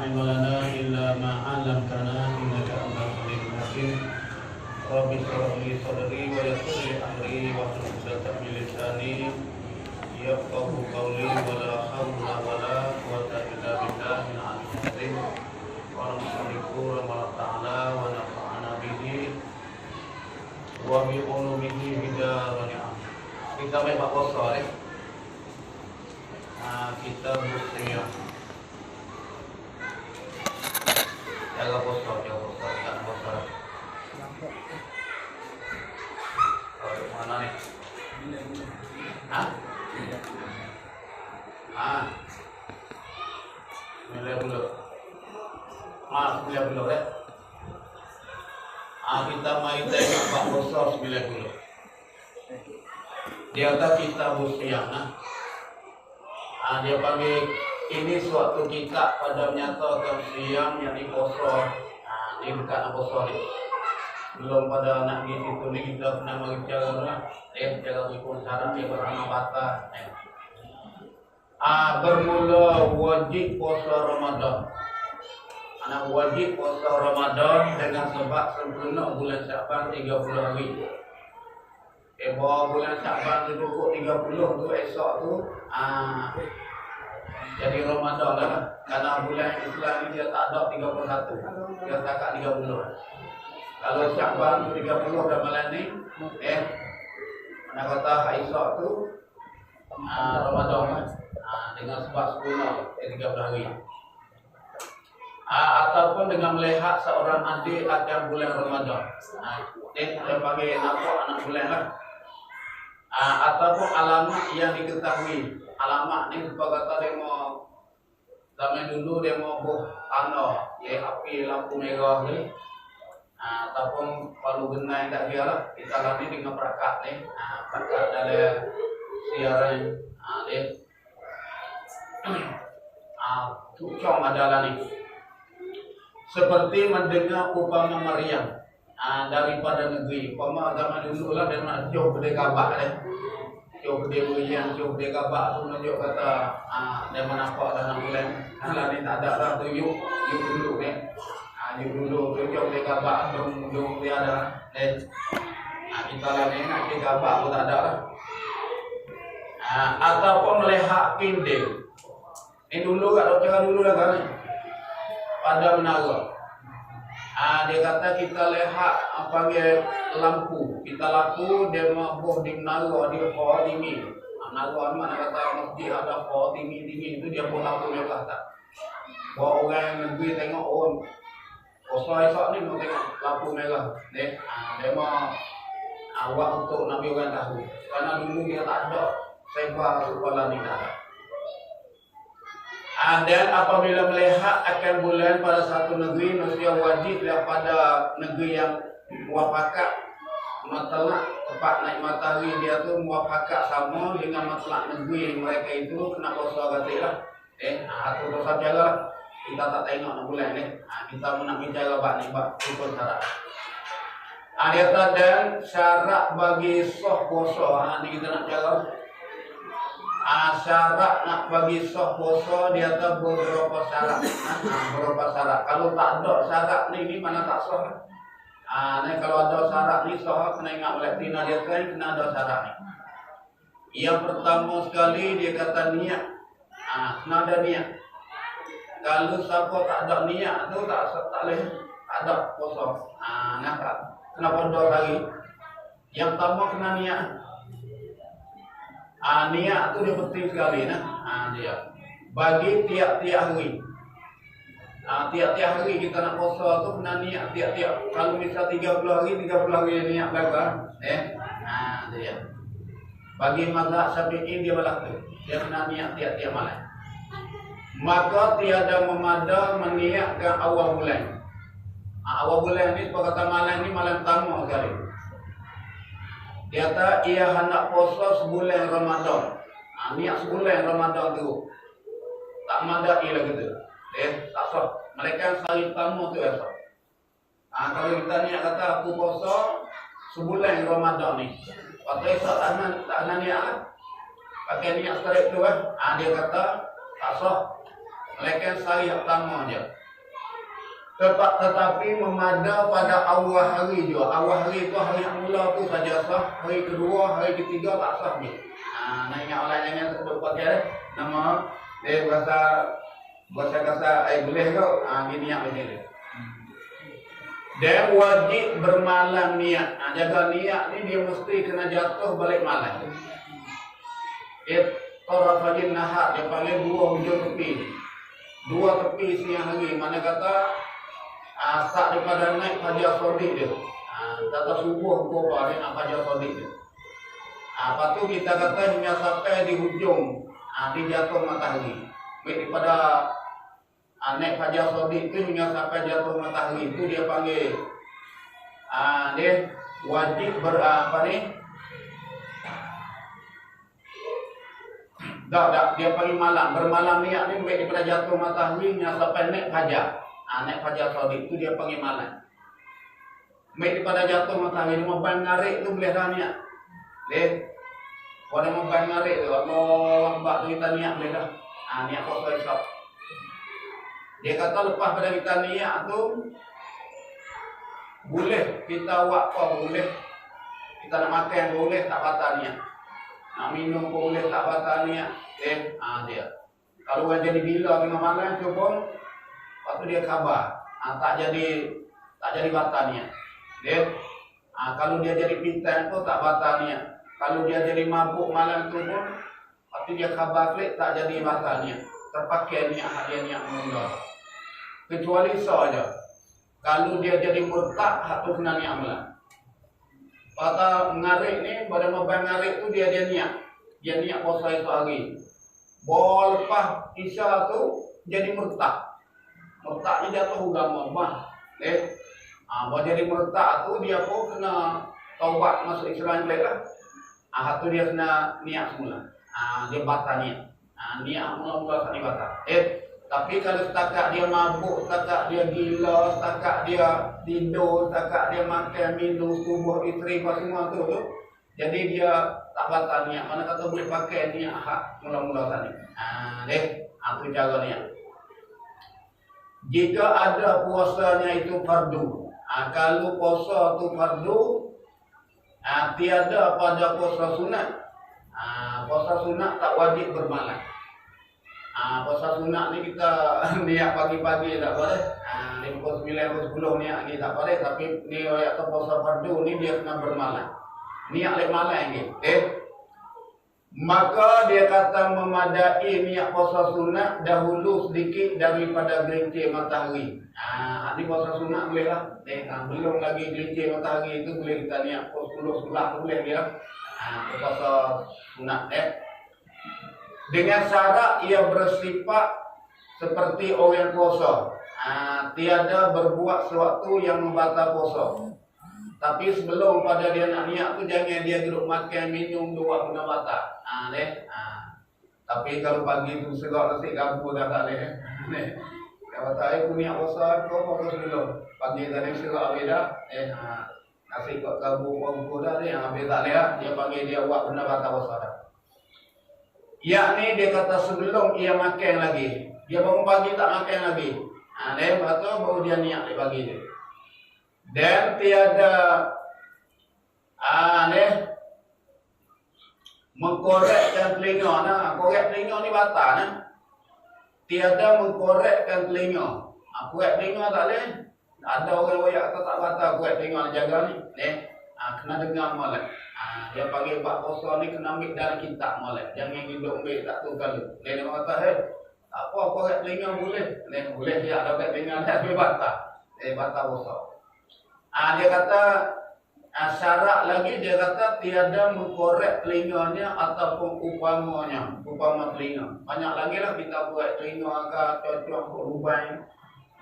علم لنا إلا ما علمتنا إنك أنت العليم الحكيم رب اشرح لي صدري ويسر لي أمري واحلل عقدة من لساني يفقهوا قولي ولا حول ولا قوة إلا بالله العلي العظيم ونشكر الله تعالى ونفعنا به وبعلومه بدار ni'am. Kita baik Pak Boso kita bersedia jaga Boso jangan Boso mana nih? Milih dulu milih dulu ya. Kita main tengok Pak Boso milih dulu dia kata kita bersiang dia panggil ini suatu kita pada menyatakan siang yang di Boso di dekat Boso ni belum pada nak di situ ni kita pernah berbicara cara ikut syarat dia bersama bata bermula wajib puasa Ramadan wajib puasa Ramadan dengan sebab sempurna bulan Syaban 30 hari bahawa bulan Syaban tu cukup 30 tu esok tu jadi Ramadan lah karena bulan Islam ni dia tak ada 31 dia takat 30 kalau Syaban tu 30 dah malam ni mana kata esok tu Ramadan dengan sebab sempurna 30 hari ataupun dengan melihat seorang adik akan bulan Ramadan dia panggil anak bulan lah ataupun alamat yang diketahui alamat ni sebab kata dia mau zaman dulu dia mau buh tanah api lampu merah ni ataupun palu genai tak dia lah kita lalui dengan perakat ni perakat dalam siaran dia tucong adalah ni seperti mendengar upama Maryam daripada negeri upama zaman dulu lah dia nak jauh pada Kaabah jauh pada Maryam jauh pada Kaabah tu menunjuk kata dia menampak dalam bulan lah ni tak ada lah tu yuk dulu ni yuk dulu tu jauh pada Kaabah jauh dia ada kita lah ni nak ke Kaabah pun tak ada lah ataupun melihat kindil ni dulu kat cara dulu lah kan pada menara dia kata kita lihat panggil lampu kita lampu dia mabuh di menara dia kau tinggi menara mana kata masjid ada kau tinggi itu dia buat lampu merah tak bawa orang negeri tengok kosong esok ni mau tengok lampu merah dia mau awak untuk Nabi orang tahu karena dulu dia tak ada sebar kepala ni tak ada dan apabila melihat akan bulan pada satu negeri manusia wajib daripada negeri yang muafakat matlak tepat naik matahari dia tu muafakat sama dengan matlak negeri mereka itu kena puasa katilah atau dosa cara kita tak tengok nak bulan ni kita nak bicara bab ni bab ikut syarat dia kata dan syarat bagi sah puasa ni kita nak cara syarat nak bagi sah puasa dia ada beberapa syarat beberapa syarat kalau tak ada syarat ni mana tak sah ni kalau ada syarat ni sah kena ingat oleh tina dia kena ada syarat ni yang pertama sekali dia kata niat kena ada niat kalau siapa tak ada niat tu tak boleh tak ada puasa nampak kenapa ada lagi yang pertama kena niat niat tu dia penting sekali dia bagi tiap-tiap hari tiap-tiap hari kita nak puasa tu kena niat tiap-tiap kalau misal 30 hari niat belakang dia bagi mazhab Syafi'i dia berlaku dia kena niat tiap-tiap malam maka tiada memada meniatkan awal bulan awal bulan ni sebab kata malam ni malam pertama sekali dia kata ia hendak puasa sebulan Ramadan niat sebulan Ramadan tu tak madai lagi tu tak sah mereka sehari pertama tu esok kalau kita niat kata aku puasa sebulan Ramadan ni waktu esok tak nak niat pakai niat straight tu dia kata tak sah melainkan sehari pertama je. Tetapi memada pada awal hari juga. Awal hari tu hari yang mula tu saja sah. Hari kedua, hari ketiga tak sah ni. Nak ingat orang jangan sebut pakai nama dia bahasa kasar boleh ke? Gini yang macam ni. Dan wajib bermalam niat. Jaga niat ni dia mesti kena jatuh balik malam. Tarafajin nahar dia panggil dua hujung tepi. Dua tepi siang hari. Mana kata tak daripada naik fajar sodik dia. Kata subuh pukul apa dia nak fajar sodik dia. Lepas tu kita kata hingga sampai di hujung di jatuh matahari. Daripada naik fajar sodik tu hingga sampai jatuh matahari itu dia panggil dia wajib dia panggil malam. Bermalam niat ni baik daripada jatuh matahari hingga sampai naik fajar. Naik fajar sodik tu dia panggil malam. Baik daripada jatuh matahari memban ngarik tu boleh dah niat. Kalau memban ngarik tu Allah lambat tu kita niat boleh dah. Niat puasa esok. Dia kata lepas pada kita niat tu boleh kita buat apa boleh. Kita nak makan boleh tak batal niat. Nak minum pun boleh tak batal niat. Dia. Kalau orang jadi bila tengah malam tu pun lepas tu dia khabar. Tak jadi batal niat. Kalau dia jadi pitan pun tak batal niat. Kalau dia jadi mabuk malam tu pun lepas tu dia khabar klik tak jadi batal niat. Terpakai niat dia niat mula. Kecuali saja kalau dia jadi murtad hak tu kena niat mula. Pada ngarik ni pada memban ngarik tu dia niat. Dia niat puasa esok hari. Lepas isya tu jadi murtad. Murtad ni jatuh agama bah. Buat jadi murtad tu dia pun kena taubat masuk Islam balik lah. Tu dia kena niat semula. Dia batal niat. Niat mula-mula tak batal. Tapi kalau setakat dia mabuk, setakat dia gila, setakat dia tidur, setakat dia makan, minum, tubuh isteri apa semua tu. Jadi dia tak batal niat. Mana kata boleh pakai niat hak mula-mula tadi. Tu cara niat. Jika ada puasanya itu fardu. Kalau puasa tu fardu, tiada pada puasa sunat. Puasa sunat tak wajib bermalam. Puasa sunat ni kita niat pagi-pagi tak boleh. 59 atau 10 niat ni tak boleh. Tapi ni atau puasa fardu ni dia kena bermalam. Niat lek malam ni. Maka dia kata memadai niat puasa sunat dahulu sedikit daripada gelincir matahari. Ni puasa sunat boleh lah. Belum lagi gelincir matahari itu boleh kita niat puasa 10 tu boleh dia. Puasa sunat dengan syarat ia bersifat seperti orang puasa. Tiada berbuat sesuatu yang membatal puasa. Tapi sebelum pada dia nak niat tu jangan dia duduk makan minum dua guna batal. Tapi kalau pagi tu serak nasi kabur dah tak boleh. Kalau tak aku niat puasa kau apa sebelum pagi tadi serak habis dah. Nasi kat kabur pun dah ni habis tak boleh. Dia panggil dia buat guna batal puasa dah. Yakni dia kata sebelum ia makan lagi. Dia bangun pagi tak makan lagi. Lepas tu baru dia niat dia pagi dia. Dan tiada mengkorekkan telinga. Korek telinga ni batal tiada mengkorekkan telinga. Korek telinga tak boleh. Ada orang royak kata tak batal korek telinga jaga ni. Kena dengar molek. Dia panggil bab puasa ni kena ambil dalam kitab molek. Jangan hidup ambil tak tu kali. Dia kata tak apa korek telinga boleh. Boleh dia ada korek telinga tak batal. Batal puasa. Dia kata syarat lagi dia kata tiada mengkorek telinganya ataupun upamanya, upama telinga. Banyak lagi lah kita buat telinga agak cocok berubah.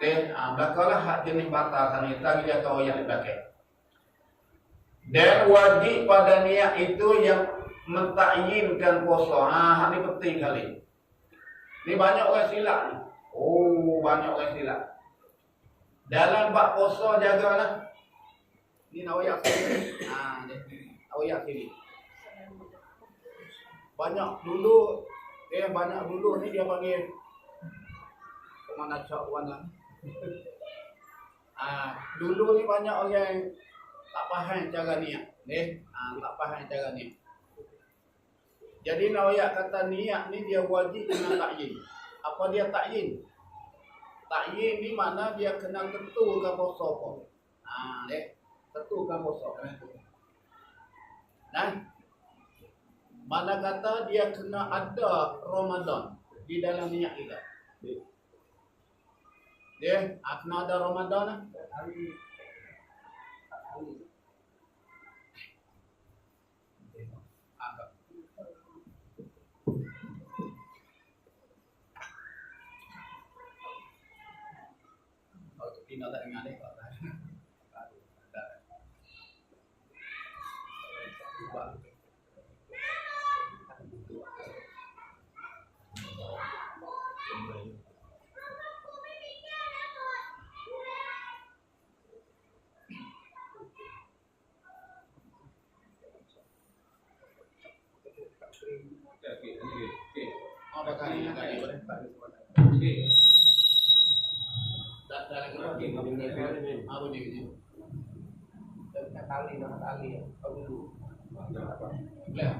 Belakanglah hak jenis batal sana kita dia tahu yang dipakai. Dan wajib pada niat itu yang mentakyinkan puasa. Hak ni penting kali. Ni banyak orang silap ni. Banyak orang silap. Dalam bab puasa jagalah. Ni nak oyak sini. Nak oyak sini. Banyak dulu ni dia panggil mana cak warna. Dulu ni banyak orang yang tak faham cara niat. Tak faham cara niat. Jadi Nawayak kata niat ni dia wajib kena takyin. Apa dia takyin? Takyin ni mana dia kena tentukan puasa apa. Tentukan puasa. Mana kata dia kena ada Ramadan di dalam niat kita. Dia kena ada Ramadan. Tidak tak dengar deh kalau tak. Apa kali boleh? Apa ni? Tali apa dulu? Boleh?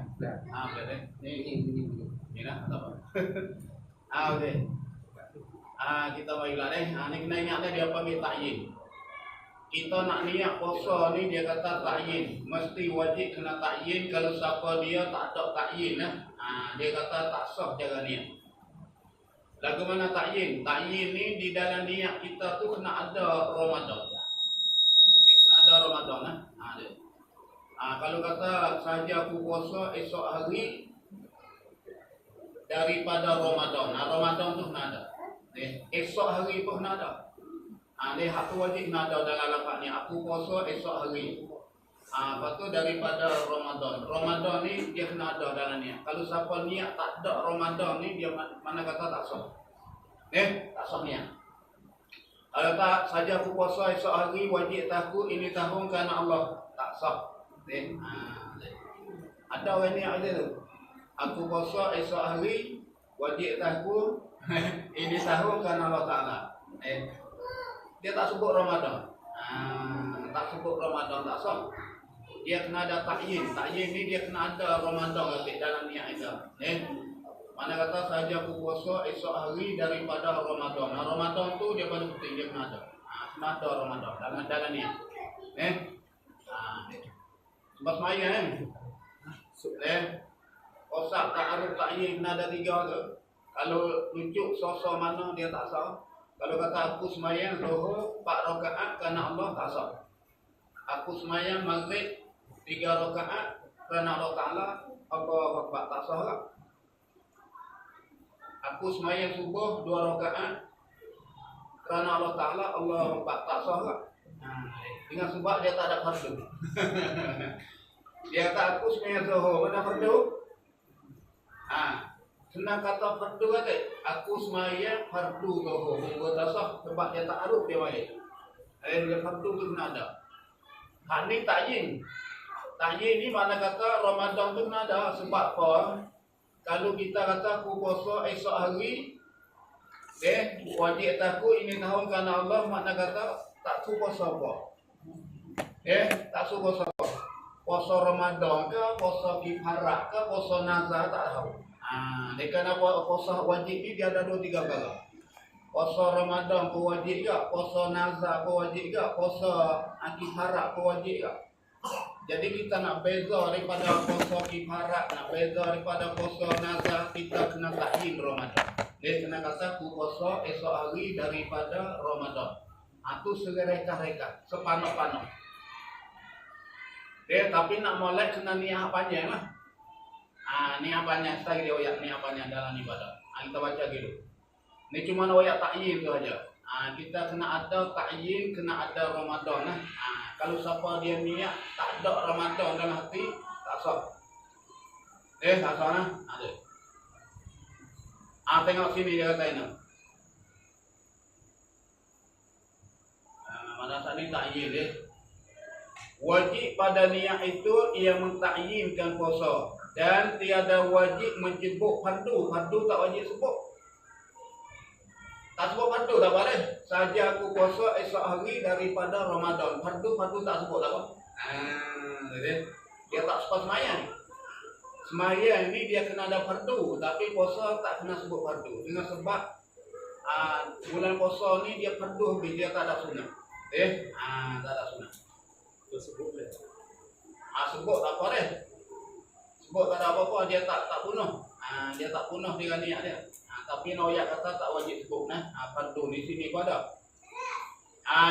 Boleh. Ni lah apa? Okey. Kita baiklah deh. Ni kena ingat dia panggil takyin. Kita nak niat puasa ni dia kata takyin, mesti wajib kena takyin. Kalau siapa dia tak ada takyin dia kata tak sah cara niat. Lagu mana takyin? Takyin ni di dalam niat kita tu kena ada Ramadan. Kena ada Ramadan kalau kata saja aku puasa esok hari daripada Ramadan. Ramadan tu kena ada. Esok hari pun kena ada. Dia hak tu wajib kena ada dalam lapak ni. Aku puasa esok hari. Lepas tu daripada Ramadan. Ramadan ni dia kena ada dalam niat. Kalau siapa niat tak ada Ramadan ni, dia mana kata tak sah. Tak sah niat. Kalau tak saja aku puasa esok hari, wajib takut ini tahun kerana Allah, tak sah. Ada orang niat macam tu. Aku puasa esok hari, wajib takut ini tahun kerana Allah Ta'ala. Dia tak sebut Ramadan. Tak sebut Ramadan, tak sah. Dia kena ada takyin. Takyin ni dia kena ada Ramadan dalam niat kita. Mana kata saja aku puasa esok hari daripada Ramadan. Ramadan tu dia paling penting, dia kena ada. Kena ada Ramadan dalam niat. Sebab semaya Kosak tak arif takyin kena ada 3 tu. Kalau tunjuk sosok mana dia tak sah. Kalau kata aku semayang Zuhur 4 rakaat kerana Allah, tak sah. Aku semayang Maghrib 3 rakaat kerana Allah Ta'ala, apa tak sah lah. Aku semayang subuh 2 rakaat kerana Allah Ta'ala, Allah tak sah lah. Dengan sebab dia tak ada fardu. Dia kata aku semayang Zuhur, mana fardu? Senang kata fardu kata, aku semayang fardu Zuhur, dia tak sah sebab dia tak aruf dia baik. Dia fardu tu kena ada. Hak ni takyin. Takyin ni mana kata Ramadan tu kena ada. Sebab apa? Kalau kita kata aku puasa esok hari, wajib takut ini tahun kerana Allah, makna kata tak suruh puasa apa. Tak suruh puasa apa. Puasa Ramadan ke, puasa kifarat ke, puasa nazar, tak tahu. Dia kena puasa wajib ni dia ada 2-3 perkara. Puasa Ramadan pun wajib ke, puasa nazar pun wajib ke, puasa kifarat pun wajib ke. Jadi kita nak beza daripada puasa kifarat, nak beza daripada puasa nazar, kita kena takyin Ramadan. Dia kena kata aku puasa esok hari daripada Ramadan. Itu sereka-reka, sepanak-panak. Tapi nak mulai kena niat panjang lah. Niat panjang, sekali dia oyak niat panjang dalam ibadah. Kita baca gitu. Ini cuma oyak takyin tu aja. Kita kena ada takyin, kena ada Ramadan lah. Kalau siapa dia niat tak ada Ramadan dalam hati, tak sah. Tak sah lah. Ada. Tengok sini dia kata ini. Pada saat ini takyin dia. Wajib pada niat itu ia mentakyinkan puasa dan tiada wajib menyebut fardu. Fardu tak wajib sebut. Tak sebut fardu tak apa deh. Saja aku puasa esok hari daripada Ramadan. Fardu tak sebut tak apa. Dia tak sebut semayang. Semayang ni dia kena ada fardu, tapi puasa tak kena sebut fardu. Dengan sebab bulan puasa ni dia fardu, dia tak ada sunat. Tak ada sunat. Sebut boleh. Sebut tak apa deh. Sebut tak ada apa-apa, dia tak punuh. Dia tak punuh dengan niat dia. Tapi Noyak kata tak wajib sebut fardu di sini pun ada.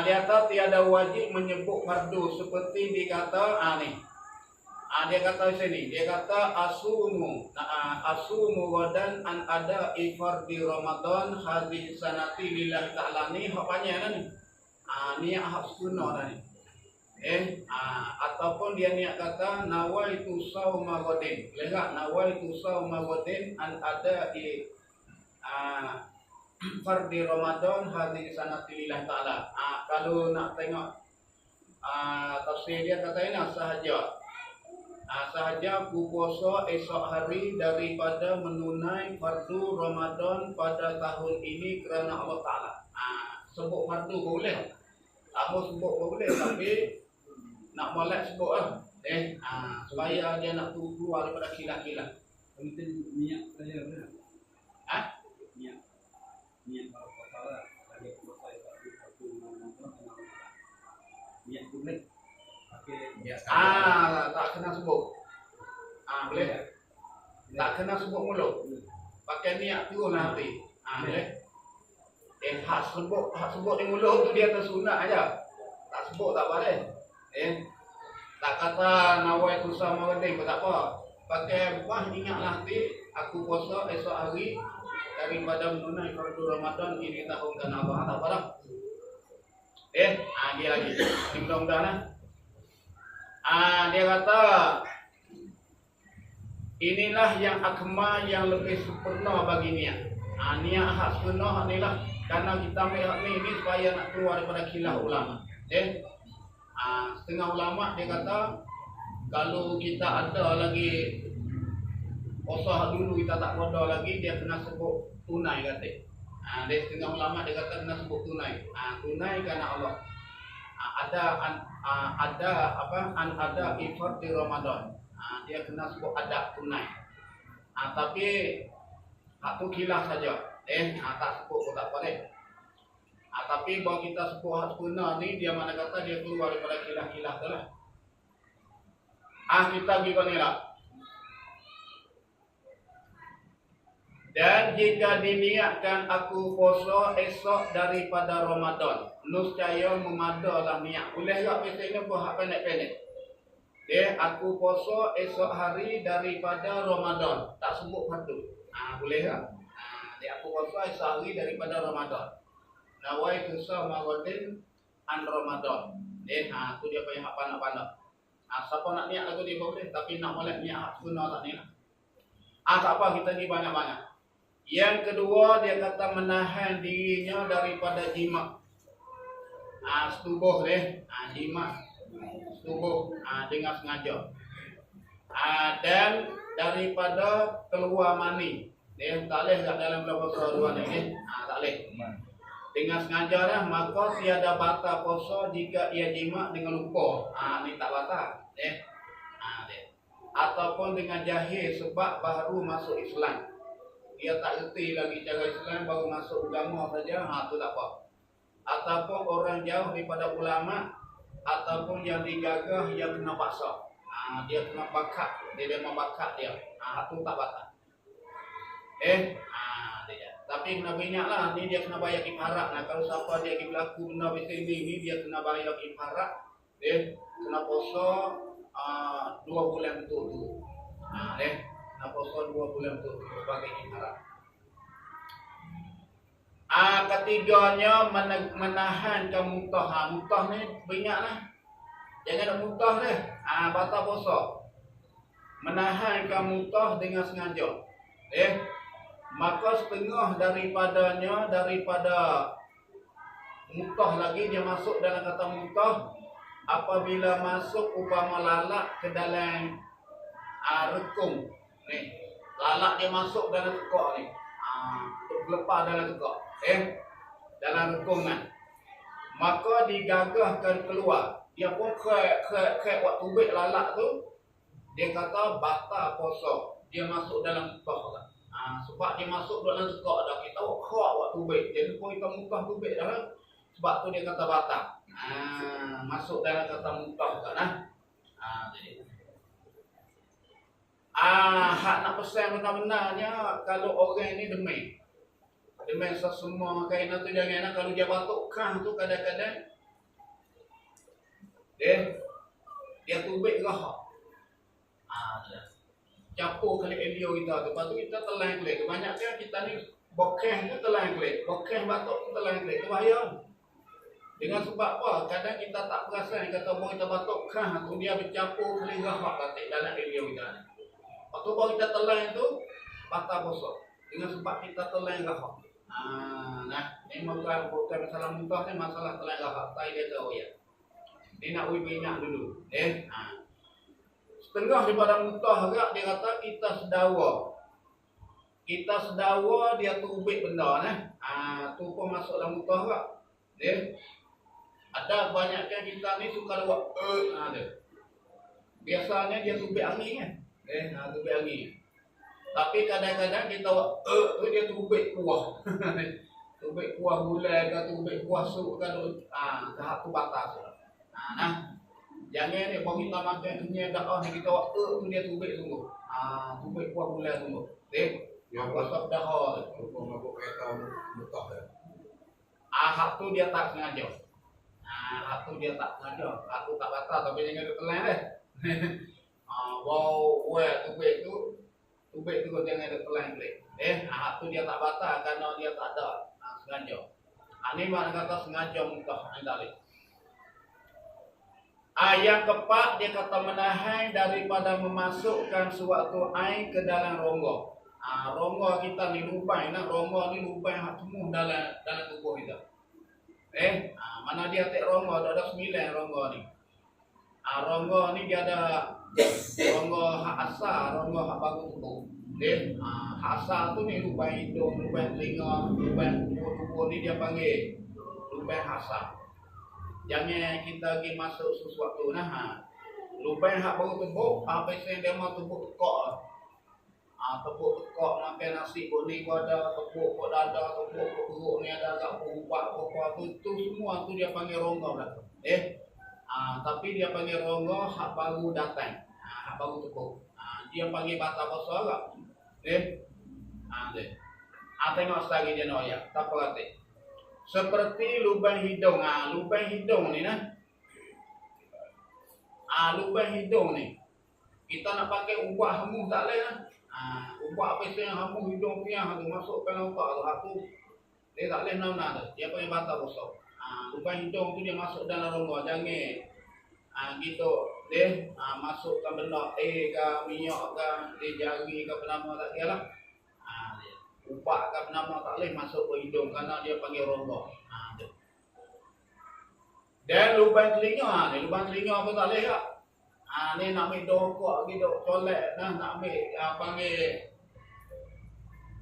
Dia kata tiada wajib menyebut fardu seperti dikata ni. Dia kata di sini, dia kata asumu wadan an ada fardi Ramadan hadhihi sanati lillahi ta'ala ni hak panjang ni. Niat hak sunnah ni. Ataupun dia niat kata nawaitu sauma ghadin. Lihat nawaitu sauma ghadin an ada fardi Ramadan hadhihi sanati lillahi ta'ala. Kalau nak tengok tafsir dia kata ini sahaja aku puasa esok hari daripada menunai fardu Ramadan pada tahun ini kerana Allah Ta'ala. Sebut fardu boleh, tak mau sebut boleh, tapi nak molek sebut lah. Supaya dia nak keluar daripada kilat-kilat. Penting niat saya benar. Niat kalau salah ada puasa satu Ramadan niat boleh. Tak kena sebut. Boleh. Tak kena sebut mulut. Pakai niat tu nanti. Boleh. Hak sebut di mulut tu dia tersunat aja. Tak sebut tak boleh. Tak kata nawaitu sama ghadin pun tak apa. Pakai ingatlah nanti aku puasa esok hari daripada menunai fardu Ramadan ini tahun kan apa tak apa dah. Dia lagi. Mudah-mudahan dia kata inilah yang akmal yang lebih sempurna bagi niat. Niat hak sunnah ni lah. Karena kita ambil hak ni supaya nak keluar daripada khilaf ulama. Setengah ulama dia kata kalau kita ada lagi puasa dulu kita tak bodoh lagi dia kena sebut tunai kata. Dia setengah ulama dia kata kena sebut tunai. Tunai kerana Allah. Ada iftar di Ramadan. Dia kena sebut ada tunai. Tapi hak tu khilaf saja. Tak sebut pun tak boleh. Tapi bahawa kita sebut hak sunnah ni dia mana kata dia keluar daripada khilaf-khilaf tu lah. Kita pergi ke ni lah. Dan jika diniatkan aku puasa esok daripada Ramadan, nescaya memadalah niat. Boleh tak biasanya buat pendek-pendek. Aku puasa esok hari daripada Ramadan. Tak sebut fardu. Boleh tak? Aku puasa esok hari daripada Ramadan. Nawaitu sauma ghadin an Ramadan. Tu dia punya hak pandang-pandang. Siapa nak niat lagu dia boleh, tapi nak molek niat hak sunnah tak ni lah. Tak apa, kita ni banyak-banyak. Yang kedua dia kata menahan dirinya daripada jima. Setubuh jima. Setubuh dengan sengaja. Dan daripada keluar mani. Tak boleh kat dalam puasa dua ni. Tak boleh. Dengan sengaja dah, maka tiada batal puasa jika ia jima dengan lupa. Ni tak batal. Ataupun dengan jahil sebab baru masuk Islam. Dia tak reti lagi cara Islam, baru masuk agama saja, tu tak apa. Ataupun orang jauh daripada ulama, ataupun yang digagah yang kena paksa. Dia kena bakat, dia memang bakat dia. Tu tak batal. Tapi kena banyak lah, ni dia kena bayar kifarat. Kalau siapa dia pergi berlaku benda macam ni dia kena bayar kifarat. Kena puasa 2 bulan betul tu. Kena puasa 2 bulan betul sebagai kifarat. Ketiganya menahan mutah. Mutah ni banyak lah. Jangan nak mutah dia. Batal puasa. Menahan mutah dengan sengaja. Maka setengah daripada mutah lagi dia masuk dalam kata mutah apabila masuk upama lalak ke dalam rekung ni. Lalak dia masuk dalam tekak ni. Lepas dalam tekak. dalam rukungan, maka digagahkan keluar. Dia pun krek waktu tubik lalak tu, dia kata batal puasa. Dia masuk dalam mutah lah. Sebab dia masuk dalam tekak dah. Kita krek waktu tubik. Jadi pun kita mutah tubik dah lah. Sebab tu dia kata batal. Masuk dalam kata mutah kan lah. Jadi hak nak pesan benar-benarnya, kalau orang ni demam semua kain tu jangan, kalau dia batuk kah tu kadang-kadang dia tubik rahak. Capur kali elio kita tu, lepas tu kita telan kulit. Kebanyakan kita ni bokeh tu telan kulit, bokeh batuk tu telan kulit, tu bahaya. Dengan sebab apa? Kadang kita tak perasan, kata baru kita batuk kah tu dia bercampur kali rahak batik dalam elio kita ni. Lepas tu baru kita telan tu batal puasa. Dengan sebab kita telan rahak. Ini bukan masalah muntah ni, masalah telan rahak. Saya dia tahu ya. Dia nak uji minyak dulu. Setengah daripada muntah agak dia kata kita sedawa. Kita sedawa dia tubik benda ni. Tu pun masuk dalam muntah agak. Ada banyakkan kita ni suka buat ada. Biasanya dia tubik angin kan. Tubik angin. Tapi kadang-kadang kita buat tu dia tubik kuah. Tubik kuah gulai ke tubik kuah sup ke tahap tu batas. Jangan ni baru kita makan dunia dakwah ni kita buat tu dia tubik sungguh. Tubik kuah gulai sungguh. Yang pasal dah Hukum mabuk kereta mutah dah. hak tu dia tak sengaja. Hak tu dia tak sengaja. Hak tu tak batal tapi jangan dia telan deh. Wow, tubik tu jangan dia telan balik. Hak tu dia tak batal kerana dia tak ada sengaja. Ini makna kata sengaja mutah andalik. Yang keempat dia kata menahan daripada memasukkan suatu air ke dalam rongga. Rongga kita ni lubang, rongga ni lubang hak semua dalam tubuh kita. Mana dia tak rongga, ada 9 rongga ni. Rongga ni dia ada rongga hak asal, rongga hak baru tubuh. Hak asal tu ni lubang hidung, lubang telinga, lubang tubuh ni dia panggil lubang asal. Jangan kita pergi masuk sesuatu lubang hak baru tubuh, apa yang dia mau tubuh tekak. Tepuk tekak makan nasi kuning pun ada, tepuk kat dada, tepuk kat perut ni ada agak perubak apa tu semua tu dia panggil rongga belakang. Tapi dia panggil rongga hak baru datang. Hak baru tepuk. Dia panggil batal puasa agak. Tengok sekali dia nak ayat. Tak perhati. Seperti lubang hidung. Lubang hidung ni lubang hidung ni. Kita nak pakai ubah hamu tak boleh ubah apa yang hamu hidung punya tu masukkan otak tu. Aku dia tak boleh nak tu. Dia panggil batal puasa. Lubang hidung tu dia masuk dalam rongga. Jangan gitu masukkan benda ke minyak ke jari ke penama tak kira lah. Ubah ke penama tak boleh masuk ke hidung kerana dia panggil rongga. Dan lubang telinga lubang telinga pun tak boleh tak. Ni nak ambil dongkok gitu, colek nak ambil panggil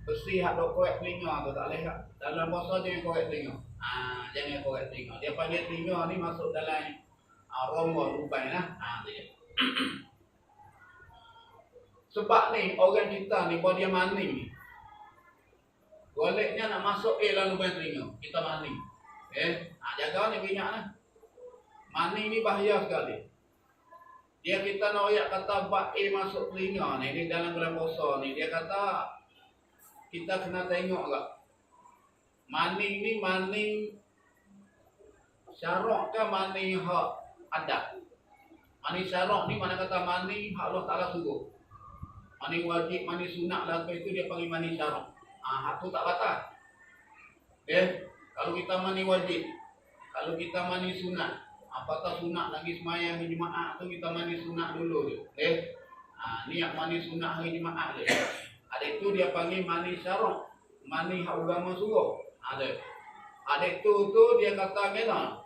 bersih hak korek telinga tu tak boleh tak. Dalam puasa jangan korek telinga. Jangan korek telinga. Dia panggil telinga ni masuk dalam rongga lubang dia. Sebab ni orang kita ni dia maning ni. Goleknya nak masuk dalam lubang telinga. Kita maning. Jaga ni minyak lah. Maning ni bahaya sekali. Dia kita nak ayat kata baik masuk telinga ni dalam bulan puasa ni. Dia kata kita kena tengok tak. Maning ni maning syarak ke maning hak adat. Maning syarak ni mana kata maning hak Allah Ta'ala suruh. Maning wajib, maning sunat lah itu dia panggil maning syarak. Hak tu tak batal. Kalau kita maning wajib, kalau kita maning sunat, apatah sunat lagi semayang hari Jumaat tu kita mandi sunat dulu tu. Niat mandi sunat hari Jumaat tu. Ada itu dia panggil mandi syarak. Mandi hak agama suruh. Ada itu dia kata kena.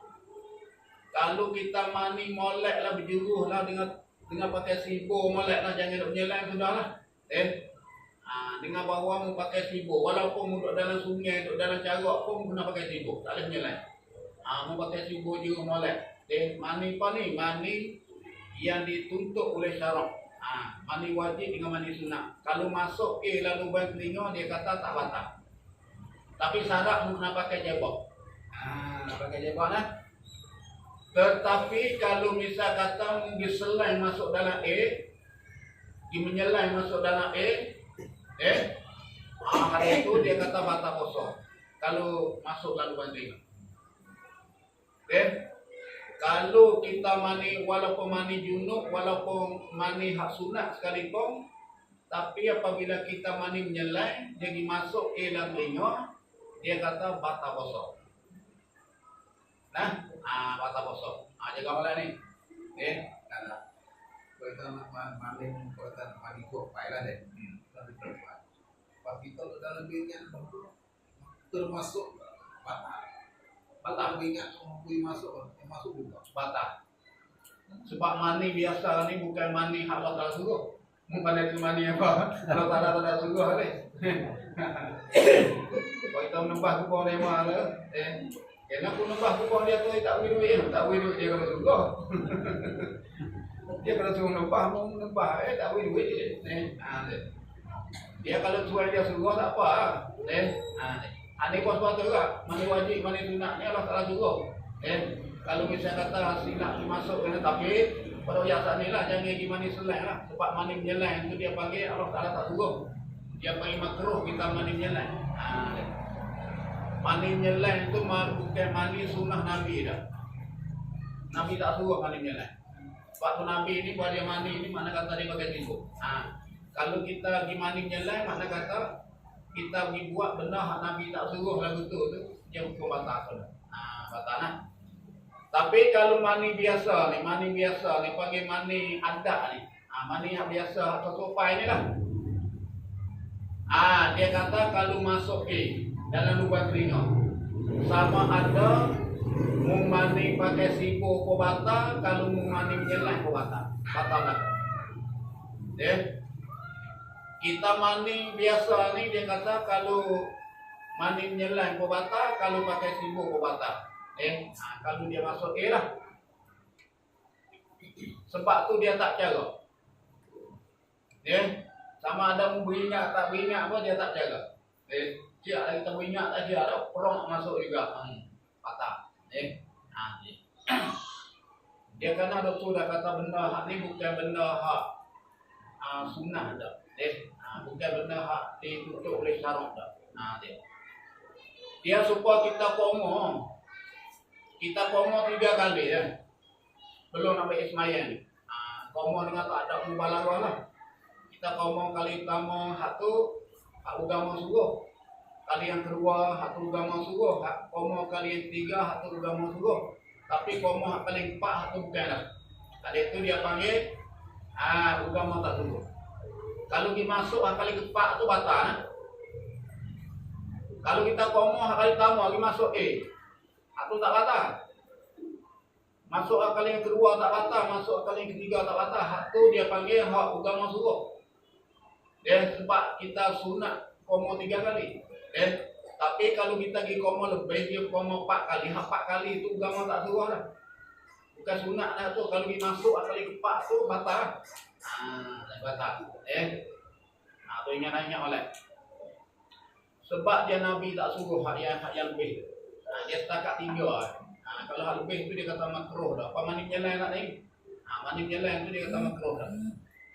Kalau kita mandi molek lah berjuruh lah dengan pakai sibur molek lah jangan duk menyelang sudah lah. Dengan bawa mu pakai sibuk, walaupun mu duduk dalam sungai, duduk dalam carok pun guna pakai sibuk, tak boleh menyelai. Mu pakai sibuk juga molek. Mani apa ni? Mani yang dituntut oleh syarak. Mani wajib dengan mani sunat. Kalau masuk lalu buang telinga, dia kata tak batal. Tapi syarat mu kena pakai jebak. Pakai jebak lah. Tetapi kalau misal kata mu diselai masuk dalam air, menyelai masuk dalam air, hari itu dia kata batal puasa. Kalau masuk lalu buang telinga. Kalau kita mani, walaupun mani junub, walaupun mani hak sunat sekalipun, tapi apabila kita mani menyelai, jadi masuk dalam telinga, dia kata batal puasa. Batal puasa. Jaga malam ni. Kalau kita mandi kok, baiklah deh. Tapi perempuan. Kalau kita dalam minyak termasuk batal. Batal minyak masuk juga. Batal. Sebab mani biasa ni bukan mani hak Allah Ta'ala suruh. Bukan dari mani apa Allah Ta'ala suruh ni. Kalau kita menembah kupon dia mana, kena pun nembah kupon dia tu tak boleh duit, tak boleh duit dia kena suruh. Dia kena suruh nembah, mau nembah, tak boleh duit dia. Dia kalau suruh dia suruh tak apa. Ini pun sepatutnya juga, mani wajib, mani sunat ni Allah Ta'ala suruh. Kalau misalnya kata silap dimasuk kena tapi pada saat ni lah jangan pergi mani selai lah. Sebab mani menyelai itu dia panggil Allah Ta'ala tak suruh. Dia panggil makruh kita mani menyelai. Mani menyelai itu bukan mani sunnah Nabi dah. Nabi tak suruh mani menyelai. Sebab tu Nabi ni buat dia mani ni mana kata dia pakai sibuk. Kalau kita pergi mani menyelai mana kata kita pergi buat benda hak Nabi tak suruh lagu tu dia hukum batal sudah. Batal lah. Tapi kalau mani biasa ni panggil mani adat ni. Mani yang biasa atau sopai ni lah. Dia kata kalau masuk dalam lubang telinga, sama ada mu mani pakai sibuk ko batal, kalau mu mani menyelai ko batal. Batal lah. Kita mani biasa ni dia kata kalau mani menyelai ko batal, kalau pakai sibuk ko batal. Kalau dia masuk lah. Sebab tu dia tak cara. Sama ada mu beringat tak beringat pun dia tak cara. Siap lagi kita beringat tak siap ada perong masuk juga. Patah. Dia kena doktor dah kata benda hak ni bukan benda hak sunnah dah. Bukan benda hak ditutup oleh syarak dah. Dia supaya kita pomong. Kita komo 3 kali belum sampai ismayan. Komo dengan tak ada mubalagah lah. Kita komo kali pertama hak tu hak agama suruh. Kali yang kedua hak tu agama suruh. Komo kali yang ketiga hak tu agama suruh. Tapi komo hak paling 4 hak tu bukan dah. Kali itu dia panggil agama tak suruh. Kalau dimasuk hak kali ke-4 tu batal. Kalau kita komo hak kali pertama lagi masuk aku tak batal. Masuk akal yang kedua tak batal, masuk akal yang ketiga tak batal. Hak tu dia panggil hak agama suruh. Sebab kita sunat komo 3 kali. Tapi kalau kita pergi komo lebih, dia komo 4 kali. Hak 4 kali itu agama tak suruh dah. Bukan sunat dah tu. Kalau pergi masuk akal yang ke-4 tu batal. Batal. Tu ingat oleh. Sebab dia Nabi tak suruh hak yang lebih. Dia setakat 3. Kalau hal lebih itu dia kata makruh dah. Apa mani menyelai nak ni? Mani menyelai itu dia kata makruh dah.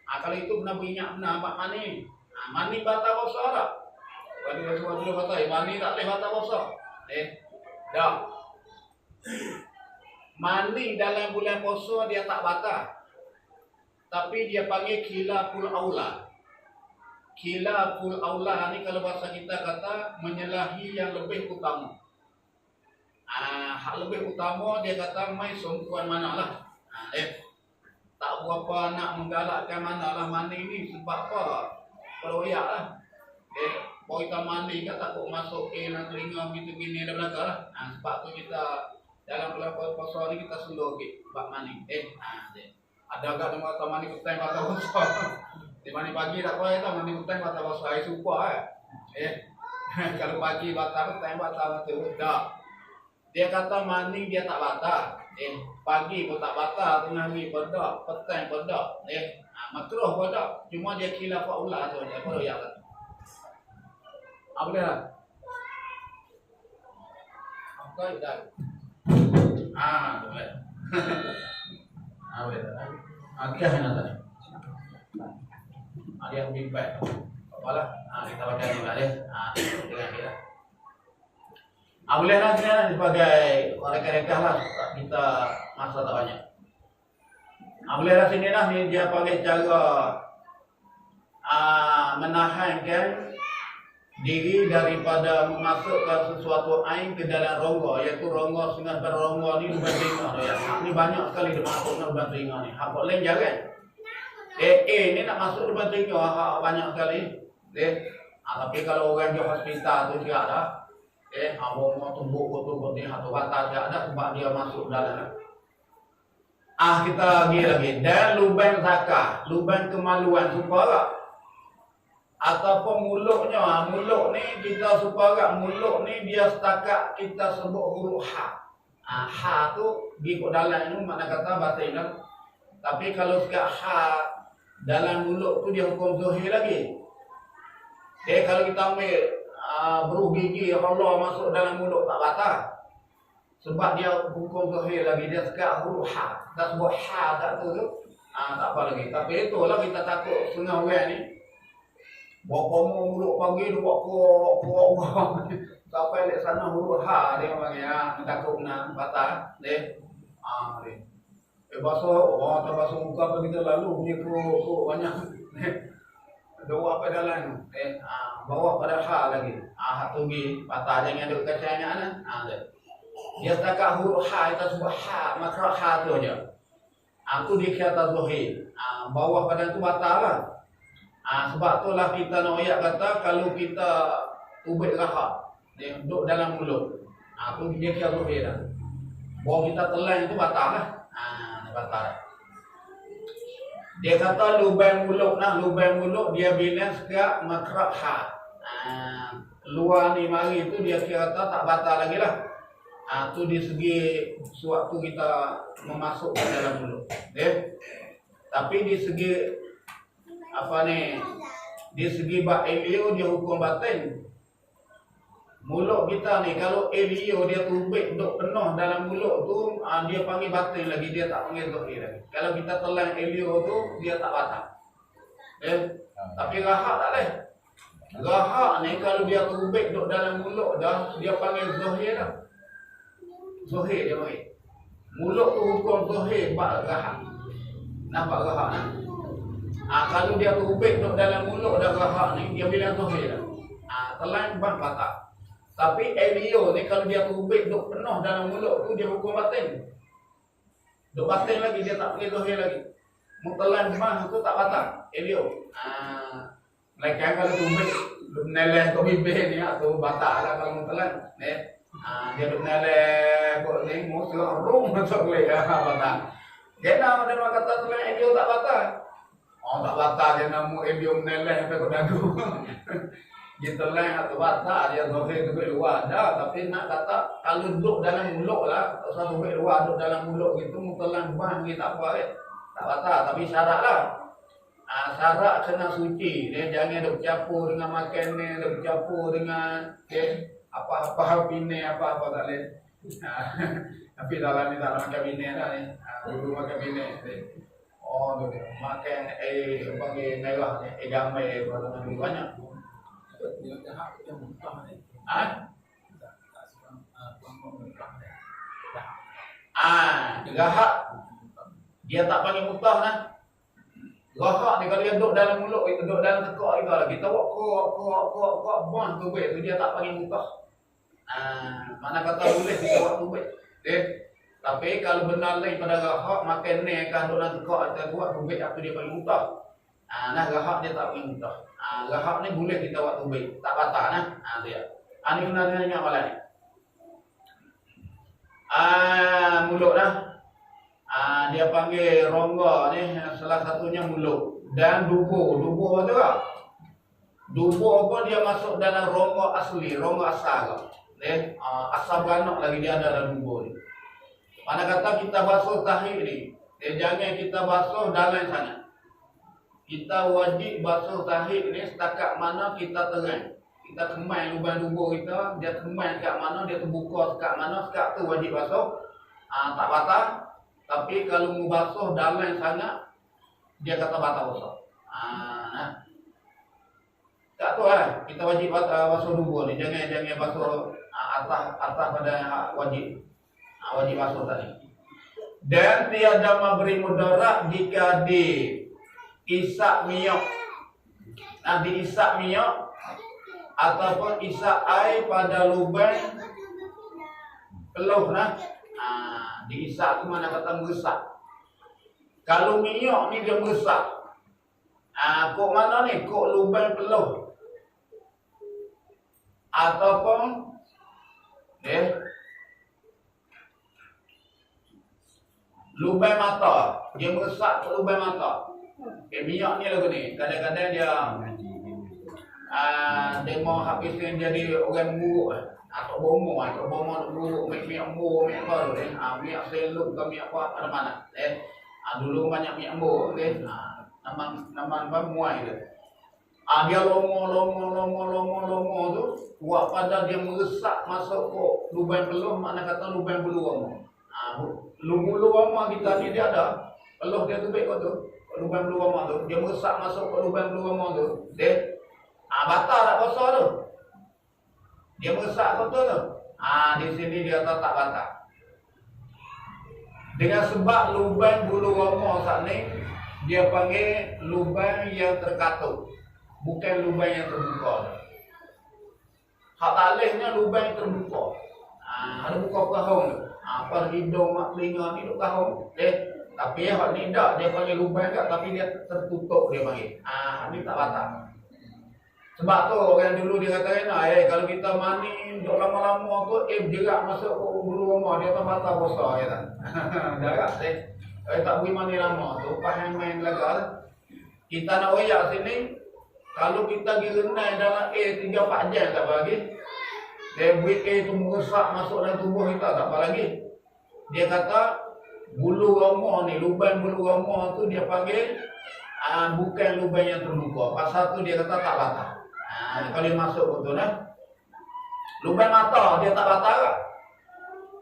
Kalau itu benar beringat benar apa mani? Mani batal puasa dah. Kalau Rasulullah dulu kata mani tak boleh batal puasa. Dah. Mani dalam bulan puasa dia tak batal. Tapi dia panggil khilaful aula. Khilaful aula ni kalau bahasa kita kata menyalahi yang lebih utama. Hak lebih utama dia kata mai sumpuan manalah. Tak berapa nak menggalakkan manalah mani ni sebab apa? Peroyak lah. Bawa kita mandi kat takut masuk dalam telinga gitu gini ada belakang lah. Sebab tu kita dalam bulan puasa ni kita slow sikit bab mani. Ada agak nama kata mani petang kata puasa. Di mandi pagi tak boleh tau, mandi petang batal puasa hari supa kalau pagi batal, petang batal betul. Tak. Dia kata mandi dia tak batal. Pagi pun tak batal, tengah hari pun tak, petang pun tak. Makruh pun tak. Cuma dia khilaf ulah tu, dia perlu yang kata. Apa dia? Apa dah? Boleh. Boleh dah. Akhir mana tadi? Ada yang bimbang. Apalah, kita baca ni lah dia. Dengan dia. Boleh lah sebagai reka-reka lah kita masa tak banyak. Boleh lah sini lah ni dia pakai cara menahankan diri daripada memasukkan sesuatu air ke dalam rongga, iaitu rongga setengah rongga ni lubang telinga tu ya. Ni banyak sekali dia masuk dalam lubang telinga ni. Hak lain jangan. Ni nak masuk lubang telinga hak banyak sekali. Tapi kalau orang di hospital tu tidak ada. Mau tumbuk betul-betul ni atau batal tidak ada sebab dia masuk dalam. Kita lagi. Dan lubang zakah, lubang kemaluan supaya ataupun mulutnya, mulut ni kita supaya mulut ni dia setakat kita sebut huruf ha. Ha tu pergi ke dalam ni makna kata bahasa Inggeris. Tapi kalau sekat ha dalam mulut tu dia hukum zahir lagi. Kalau kita ambil beruh gigi Allah masuk dalam mulut tak batal. Sebab dia hukum zahir lagi, dia sekat huruf ha. Tak sebut ha kat tu tak apa lagi. Tapi itulah kita takut setengah orang ni bawa mulut pagi dia buat kok sampai di sana huruf ha dia panggil takut nak batal deh. Bahasa orang tak bahasa muka apa kita lalu punya kok banyak. Doa pada dalam bawah pada ha lagi. Hak tugi batal jangan duk kacanya dia setakat huruf ha kita sebut ha makhraj ha tu aja. Aku dikata zahir. Bawah pada tu batal lah. Sebab itulah kita nak ayat kata kalau kita ubik rahak dia duduk dalam mulut. Tu dia kira zahir dah. Bawa kita telan itu batal lah. Batal. Dia kata lubang mulut lubang mulut dia bila sekat makhraj ha. Luar ni mari tu dia kira kata tak batal lagi lah. Tu di segi sewaktu kita memasukkan dalam mulut. Tapi di segi apa ni, di segi bak elio dia hukum batin. Mulut kita ni kalau elio dia tubik duk penuh dalam mulut tu dia panggil batin lagi, dia tak panggil zahir lagi. Kalau kita telan elio tu dia tak batal. Tapi rahak tak leh. Rahak ni kalau dia tubik duk dalam mulut dah dia panggil zahir dah. Zahir dia panggil. Mulut tu hukum zahir bak rahak. Nampak rahak nah? Kalau dia tubik duduk dalam mulut dah rahak ni, dia bilang zahir dah. Telan bang batal. Tapi elio ni kalau dia tubik duduk penuh dalam mulut tu, dia hukum batin. Duduk batin lagi, dia tak boleh zahir lagi. Mutelan bang tu tak batal. Elio. Mereka kalau tubik, duduk neleh ke bibir ni, tu batal lah kalau mutelan. Dia duduk neleh ke ni, musuh rum masuk boleh. Batal. Dia nak kata telan elio tak batal. Tak batal dia namu elio meneleh sampai ke dagu. Dia telan atau batal dia zahir tu kat luar dah. Tapi nak kata kalau duduk dalam mulut lah, tak usah duduk luar, duduk dalam mulut gitu mutelan bang gitu tak apa tak batal. Tapi syarat lah. Syarat kena suci. Dia jangan duk campur dengan makan ni, duk campur dengan apa-apa bini apa-apa tak boleh. Tapi dalam ni tak nak makan bini dah ni. Dulu makan bini. Tu dia. Makan panggil merah ni, gambar berapa nama banyak. Dia dah yang muntah ni. Rahak dia tak panggil mutah nah. Rahak ni kalau dia duduk dalam mulut, duduk dalam tekak kita lah. Kita buat kuat bang tubik tu dia tak panggil mutah. Mana kata boleh kita buat tubik. Tapi kalau benar lain pada rahak makan ni kan duduk dalam tekak kita buat tubik apa dia panggil mutah. Rahak dia tak panggil mutah. Rahak ni boleh kita buat tubik, tak batal nah. Dia. Ini gunanya ingat malam ni. Mulut lah. Dia panggil rongga ni salah satunya mulut. Dan dubur apa tu tak? Dubur pun dia masuk dalam rongga asli, rongga asal. Asal beranak lagi dia ada dalam dubur ni. Mana kata kita basuh tahi ni, jangan kita basuh dalam sangat. Kita wajib basuh tahi ni setakat mana kita terang. Kita kemai lubang dubur kita, dia kemai kat mana, dia terbuka kat mana, sekat tu wajib basuh. Tak batal. Tapi kalau mau basuh dalam sangat, dia kata batal basuh. Tak tu lah, kita wajib basuh dubur ni. Jangan basuh atas pada wajib. Wajib basuh tadi. Dan tiada memberi mudarat jika diisak minyak. Diisak minyak ataupun isak air pada lubang peluh diisak tu mana kata meresak. Kalau minyak ni dia meresak. Kok mana ni? Kok lubang peluh. Ataupun lubang mata. Dia meresak ke lubang mata. Minyak ni lagu ni. Kadang-kadang dia mau habiskan jadi orang buruk. Atau bomo buruk. Minyak buruk, minyak baru. Minyak seluk ke minyak apa, mana-mana. Dulu banyak minyak buruk. Nama muai dia. Dia lomo tu. Buat pada dia meresak masuk ke lubang peluh. Mana kata lubang bulu roma. Bulu roma kita ni dia ada. Peluh dia tu baik tu. Lubang bulu roma tu. Dia meresak masuk ke lubang bulu roma tu. Dia batal tak puasa tu. Dia meresak betul tu. Di sini dia kata tak batal. Dengan sebab lubang bulu roma saat ni dia panggil lubang yang terkatup. Bukan lubang yang terbuka. Hak talihnya lubang yang terbuka. Ada buka kahong tu. Pada hidung, mak telinga ni duk kahong. Tapi hak ni tak. Dia panggil lubang kat tapi dia tertutup dia panggil. Ni tak batal. Sebab tu orang dulu dia kata kalau kita mani duk lama-lama tu jerak masuk ke bulu roma dia tak batal puasa ya tak. Darat tak boleh mani lama tu pahang main lagal. Kita nak royak sini kalau kita pergi renai dalam air 3-4 jam tak apa lagi. Dia buat air tu meresak masuk dalam tubuh kita tak apa lagi. Dia kata bulu roma ni, lubang bulu roma tu dia panggil bukan lubang yang terbuka. Pasal tu dia kata tak batal. Kalau dia masuk betul lubang mata dia tak batal.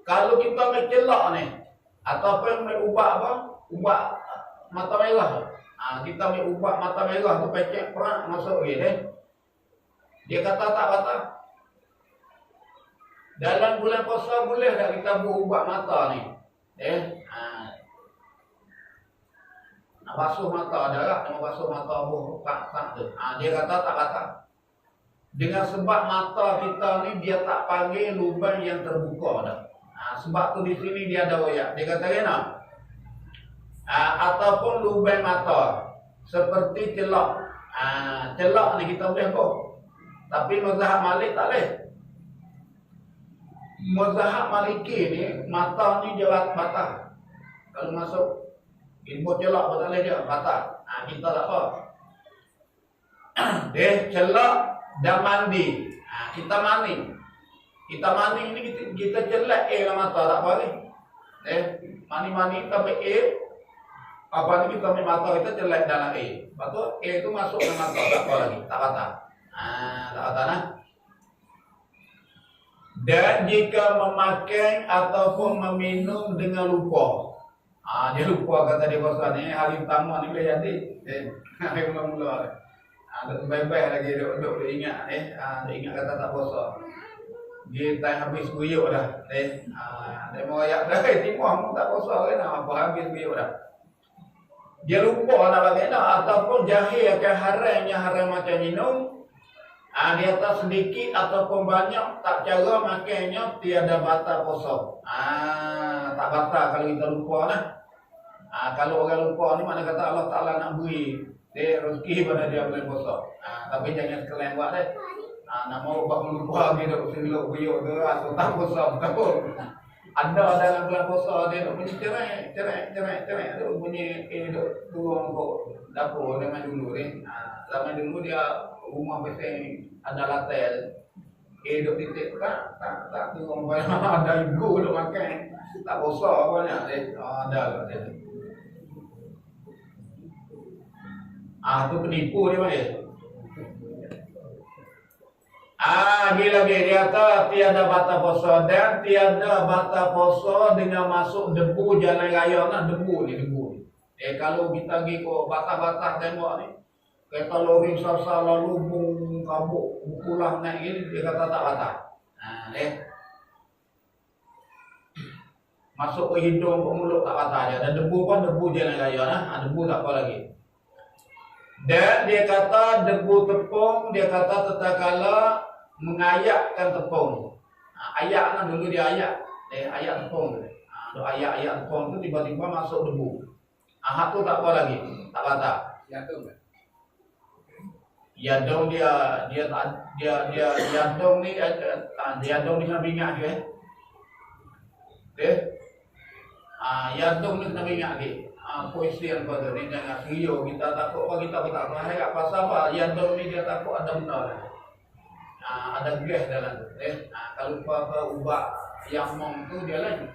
Kalau kita ambil celak ni ataupun ambil ubat apa? Ubat mata merah. Kita ambil ubat mata merah tu pecek perak masuk dia kata tak batal. Dalam bulan puasa boleh tak kita buat ubat mata ni? Nak basuh mata darah, nak basuh mata tak tu. Dia kata tak batal. Dengan sebab mata kita ni dia tak panggil lubang yang terbuka dah. Sebab tu di sini dia ada royak. Dia kata kena. Ataupun lubang mata seperti celak. Celak ni kita boleh kok. Tapi mazhab Malik tak boleh. Mazhab Maliki ni mata ni dia batal. Kalau masuk ilmu celak batal dia batal. Kita tak apa. Dia celak dan mandi. Kita mani. Kita mani ini kita celak air dalam mata tak apa ni. Mani-mani kita ambil air. Apa ni kita ambil mata kita celak dalam air. Lepas tu air tu masuk dalam mata tak apa lagi. Tak batal. Tak batal lah. Dan jika memakan ataupun meminum dengan lupa. Dia lupa kata dia puasa ni. Hari pertama ni boleh jadi. Hari mula-mula. Baik-baik lagi duduk ingat ingat kata tak puasa. Dia tak habis buyuk dah. Dia mau ayak dah timah tak puasa kan apa habis buyuk dah. Dia lupa nak bagaimana ataupun jahil akan haramnya haram macam minum. Dia tak sedikit ataupun banyak tak cara makannya tiada batal puasa. Tak batal kalau kita lupa lah. Kalau orang lupa ni mana kata Allah Ta'ala nak beri dia rezeki pada dia bulan puasa. Tapi jangan sekalian buat Nak mau buat lupa gitu selok buyuk tu atau tak puasa betul. Ada dalam bulan puasa dia duk bunyi cerai, ada bunyi duk turun kok dapur dengan dulu ni. Zaman dulu dia rumah biasa ada latel. Duk titik tak turun ada ibu duk makan. Tak puasa banyak dia. Ada kat dia. Tu penipu dia panggil. Lagi dia kata tiada batal puasa dan tiada batal puasa dengan masuk debu jalan raya nak debu ni. Kalau kita pergi ke batas-batas tembok ni, kereta lori besar-besar lalu lubung kabuk bukulah naik ni dia kata tak batal. Masuk ke hidung ke mulut tak batal je. Dan debu pun debu jalan raya debu tak apa lagi. Dan dia kata debu tepung, dia kata tatkala mengayakkan tepung. Ayak dulu dia ayak. Ayak tepung tu. Ayak tepung tu tiba-tiba masuk debu. Hak tu tak apa lagi. Tak batal. Yadong dia yadong ni yadong ni kena ingat je. Yadong ni kena ingat lagi. Puisi yang pada ni jangan serius kita takut apa kita tak bahaya pasal apa yadong ni dia takut ada benda lah. Ada gas dalam tu. Kalau apa ubat yamong tu dia lain.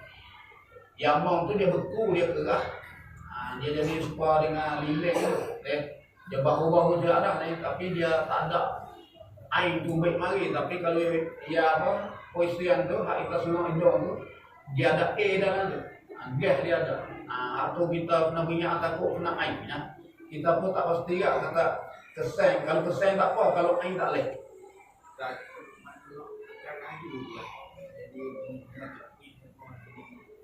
Yamong tu dia beku, dia kerah. Dia jadi serupa dengan lilin tu. Dia bahu-bahu je dah ni, tapi dia tak ada air tu baik mari. Tapi kalau dia puisian tu, hak kita semua hidung tu, dia ada air dalam tu. Gas dia ada. Atau kita kena minyak takut kena air. Kita pun tak pasti kata keseng. Kalau keseng tak apa, kalau air tak boleh.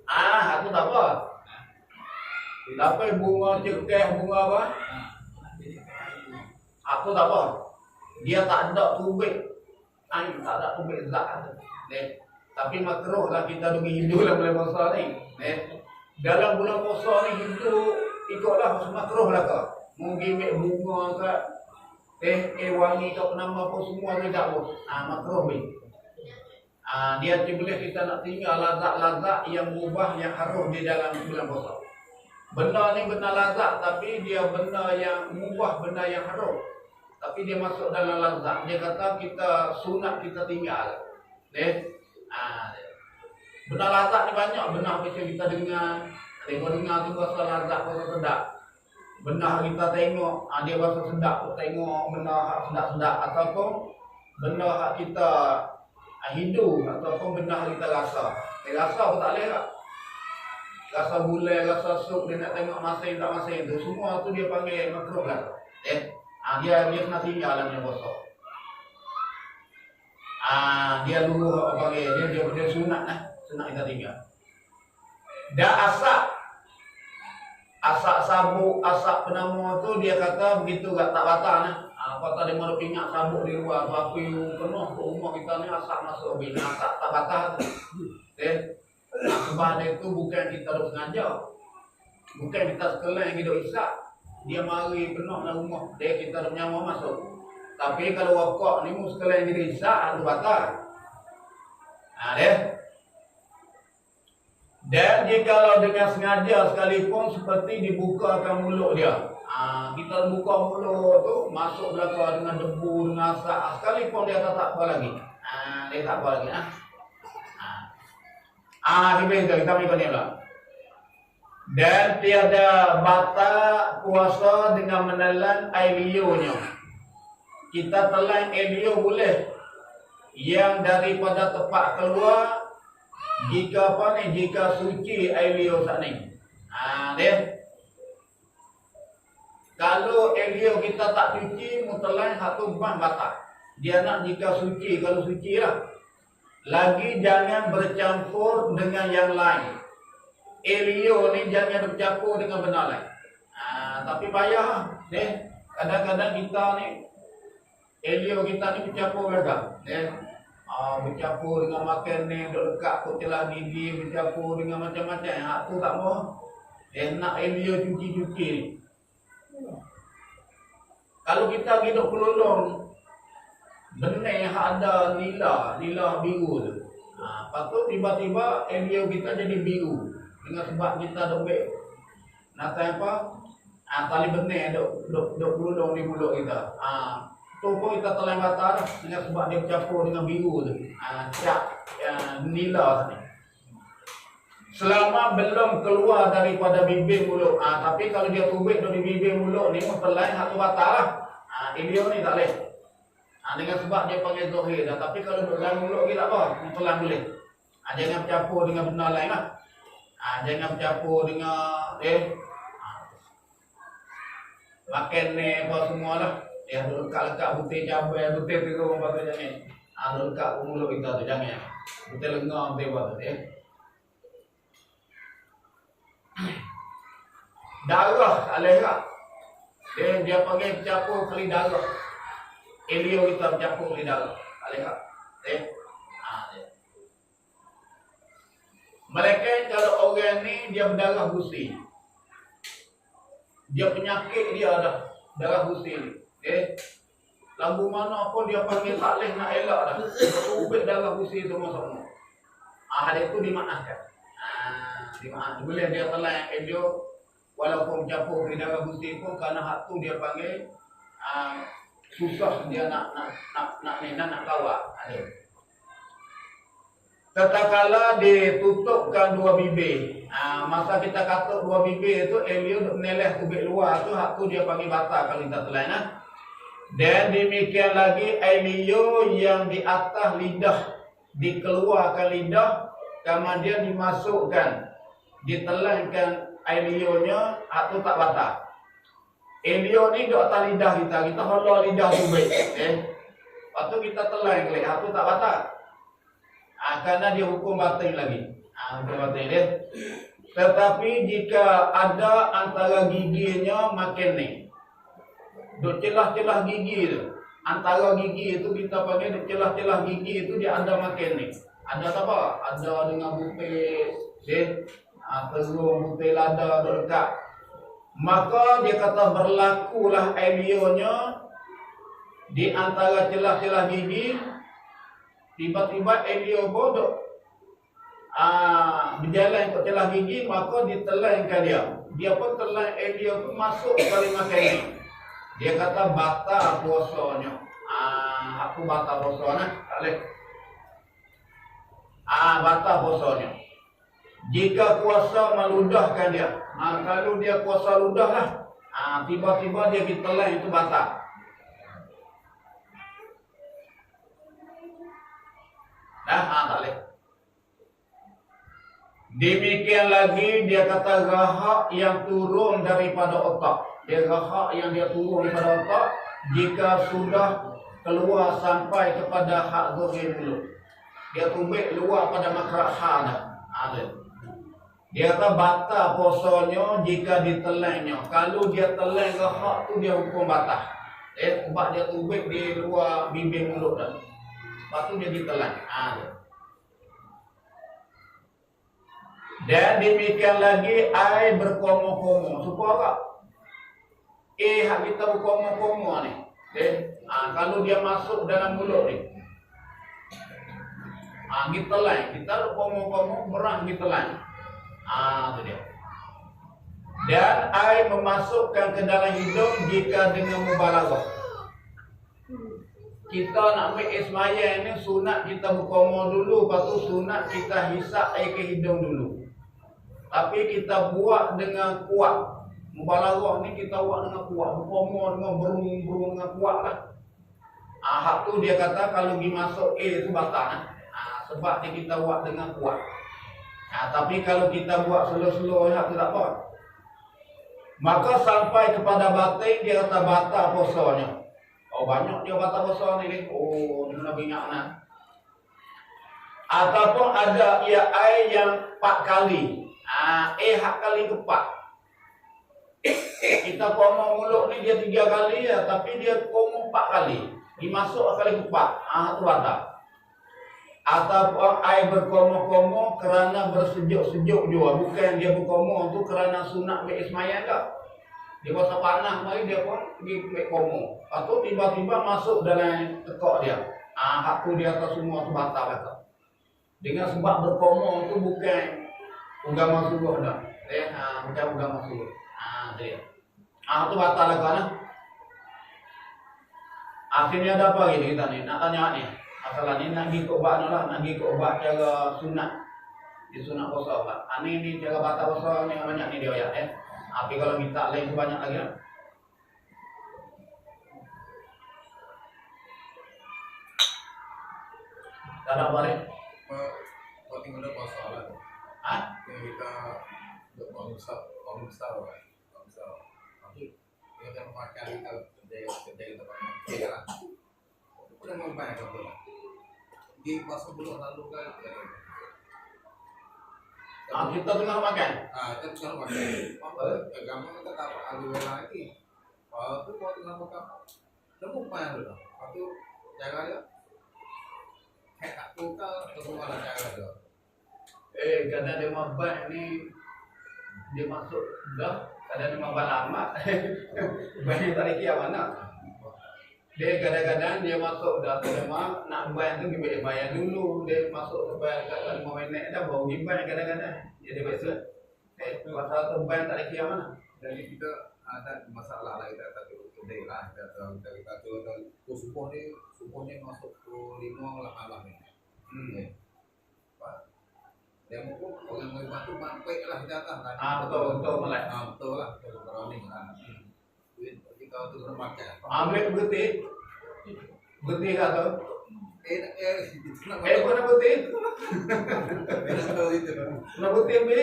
Aku tak apa. Tapi bunga cekeh, bunga apa? Aku tak apa. Dia tak ada tubik. Air tak ada tubik zat. Tapi makruh lah kita pergi hidup dalam bulan puasa ni. Dalam bulan puasa ni hidup ikutlah makruh lah ke. Mungkin bunga ke wangi ke penama apa semua tu tak boleh. Makruh ni. Dia boleh kita nak tinggal lazat-lazat yang mubah yang harum di dalam bulan puasa. Benda ni benda lazat tapi dia benda yang mubah, benda yang harum. Tapi dia masuk dalam lazat. Dia kata kita sunat kita tinggal. Benda lazat ni banyak. Benda macam kita dengar. Tengok dengar tu rasa lazat, rasa sedap. Benda kita tengok, dia rasa sedap. Tengok benda sedap-sedap. Ataupun benda kita hidup. Ataupun benda kita rasa. Rasa pun tak boleh tak? Rasa gulai, rasa sup, dia nak tengok masin tak masin tu. Semua tu dia panggil makruh lah. Dia kena tinggal dalam puasa. Dia luruh panggil dia sunat lah. Sunat kita tinggal. Dan asap sabuk, asap penama tu dia kata begitu tak batal lah. Kata dia mahu pingat sabuk di luar tu api penuh ke rumah kita ni asap masuk bina. Asap tak batal tu. Sebab dia tu bukan kita duk sengaja. Bukan kita sekalian kita isap. Dia mari penuh dalam rumah. Dia kita duk nyawa masuk. Tapi kalau wakak ni mu sekalian kita isap, itu batal. Dan jikalau dengan sengaja sekalipun seperti dibukakan mulut dia. Kita buka mulut tu masuk belakang dengan debu, dengan asap. Sekalipun dia tak apa lagi. Dia tak apa lagi. Kita berikut ni pula. Dan tiada batal puasa dengan menelan air liurnya. Kita telan air liur boleh. Yang daripada tempat keluar jika suci air liur saat ni. Kalau air liur kita tak cuci, mutelan satu ban batal. Dia nak jika suci, kalau suci lah. Lagi jangan bercampur dengan yang lain. Air liur ni jangan bercampur dengan benda lain. Tapi payah. Kadang-kadang kita ni air liur kita ni bercampur beragam. Bercampur dengan makan ni, duduk dekat celah gigi, bercampur dengan macam-macam. Hak tu tak mahu. Nak air liur cuci-cuci ni. Kalau kita hidup pelulung benih yang ada nila biru tu. Patut tiba-tiba embryo kita jadi biru dengan sebab kita dobek nata apa? Tali benih dok gulung di mulut kita. Tu pun kita telan batal dengan sebab dia bercampur dengan biru tu. Cap nila ni. Selama belum keluar daripada bibir mulut. Tapi kalau dia tubik dari bibir mulut ni telan satu batal lah. Embryo ni tak boleh. Dengan sebab dia panggil zohir dah. Tapi kalau duduk dalam mulut kita tak apa, telan boleh. Jangan bercampur dengan benda lain lah. Jangan bercampur dengan makan ni apa semua lah. Dia lekat-lekat butir cabai, butir terung apa tu jangan. Lekat ke mulut kita tu jangan. Butir lengar, butir apa tu. Darah alih tak? Dia panggil bercampur kali darah. Embryo kita bercampur kali darah. Alih tak? Mereka kalau orang ni dia berdarah gusi. Dia penyakit dia dah darah gusi ni. Lagu mana pun dia panggil tak boleh nak elak dah. Ubik darah gusi semua-semua. Hal itu dimaafkan. Dimaafkan. Boleh dia telan embryo walaupun bercampur kali darah gusi pun kerana hak tu dia panggil susah dia nak kawal. Tatkala ditutupkan dua bibir, masa kita katuk dua bibir itu embryo duk meneleh tubik luar tu, hak tu dia panggil batal kalau kita telan. Dan demikian lagi embryo yang di atas lidah, dikeluarkan lidah, kemudian dimasukkan, ditelankan embryonya, hak tu tak batal. Embryo ni duk atas lidah kita halau lidah tubik. Lepas tu kita telan kelik, hak tu tak batal. Kerana dia hukum batin lagi. Hukum batin dia. Tetapi jika ada antara giginya makin ni, duk celah-celah gigi tu, antara gigi itu kita panggil duk celah-celah gigi itu dia ada makin ni. Ada apa? Ada dengan butir, terung butir lada dekat. Maka dia kata berlakulah embryonya di antara celah-celah gigi. Tiba-tiba embryo bodoh berjalan ke celah gigi, maka ditelankan dia. Dia pun telan embryo tu masuk kali makan ni. Dia kata batal puasanya. Aku batal puasanya. Tak boleh. Batal puasanya. Jika puasa meludahkan dia. Kalau dia puasa ludah lah. Tiba-tiba dia ditelan itu batal. Tak boleh. Demikian lagi dia kata rahak yang turun daripada otak. Dia rahak yang dia turun daripada otak jika sudah keluar sampai kepada hak zahir dulu. Dia tubik luar pada makrak hak dah. Dia kata batal puasanya jika ditelannya. Kalau dia telan rahak tu dia hukum batal. Sebab dia tubik di luar bibir mulut dah. Lepas tu dia ditelan. Dan demikian lagi air berkomo-komo. Supaya hak kita berkomo-komo ni. Kalau dia masuk dalam mulut ni, ditelan. Kita berkomo-komo berang ditelan. Tu dia. Dan air memasukkan ke dalam hidung jika dengan mubalaghah. Kita nak ambil ismayah ni sunat kita berkomo dulu, lepas tu sunat kita hisap air ke hidung dulu. Tapi kita buat dengan kuat. Mubalaghah ni kita buat dengan kuat, berkomo dengan berung-berung dengan kuat lah. Hak tu dia kata kalau pergi masuk air tu batal. Sebab dia kita buat dengan kuat. Tapi kalau kita buat slow-slow hak tu tak apa. Maka sampai kepada batin dia kata batal puasanya. Banyak dia batal puasa ni. Dia nak ingat nak. Ataupun ada ia air yang 4 kali. Hak kali ke-4. Kita komo mulut ni dia 3 kali ya, tapi dia komo 4 kali. Dimasuk kali ke-4. Itu batal. Ataupun air berkomo-komo kerana bersejuk-sejuk juga. Bukan dia berkomo tu kerana sunat berismayan tak. Dia puasa panas mari dia pun pergi komo. Lepas tu tiba-tiba masuk dalam tekak dia. Hak tu dia atas semua tu batal kata. Dengan sebab berkomong tu bukan agama suruh dah. Bukan agama suruh. Dia. Tu batal lah kan. Akhirnya ada apa lagi kita ni? Nak tanya ni. Masalah ni nak pergi ke ubat ni lah. Nak pergi ke ubat cara sunat. Di sunat puasa lah. Ni cara batal puasa ni banyak ni dia ayat Tapi kalau minta lain tu banyak lagi lah. Tak ada apa ni? Kau tinggal ada puasa lah. Yang kita bangun besar. Tapi kita jangan makan kita kerja kita bangun. Kita lah. Kita mau banyak apa lah. Di puasa bulan lalu kan. Kita tengah makan. Kita tengah makan. Agama kita tak ada lagi. Waktu kau tengah makan, kamu banyak dulu. Waktu jaga dia. Kayak aku kan semua lah jaga dia. Kadang dia mabak ni dia masuk dah. Kadang dia mabak lama. Banyak tak kira mana. Dia kadang-kadang dia masuk dah. Memang nak bayar tu dia bayar dulu. Dia masuk sampai kat 5 minit dah baru dia bayar kadang-kadang. Jadi biasa. Pasal tu bayar tak kira mana. Jadi kita ada masalah lah kita today lah kita tu subuh ni masuk ke 5-8 ni. Dia mungkin orang mau bantu baik lah kita atas lah. Betul malai. Betul lah kalau running lah. Jadi kalau tu kena makan. Ambil berhenti kat tu. Nak berhenti. tahu itu. Nak berhenti ambil.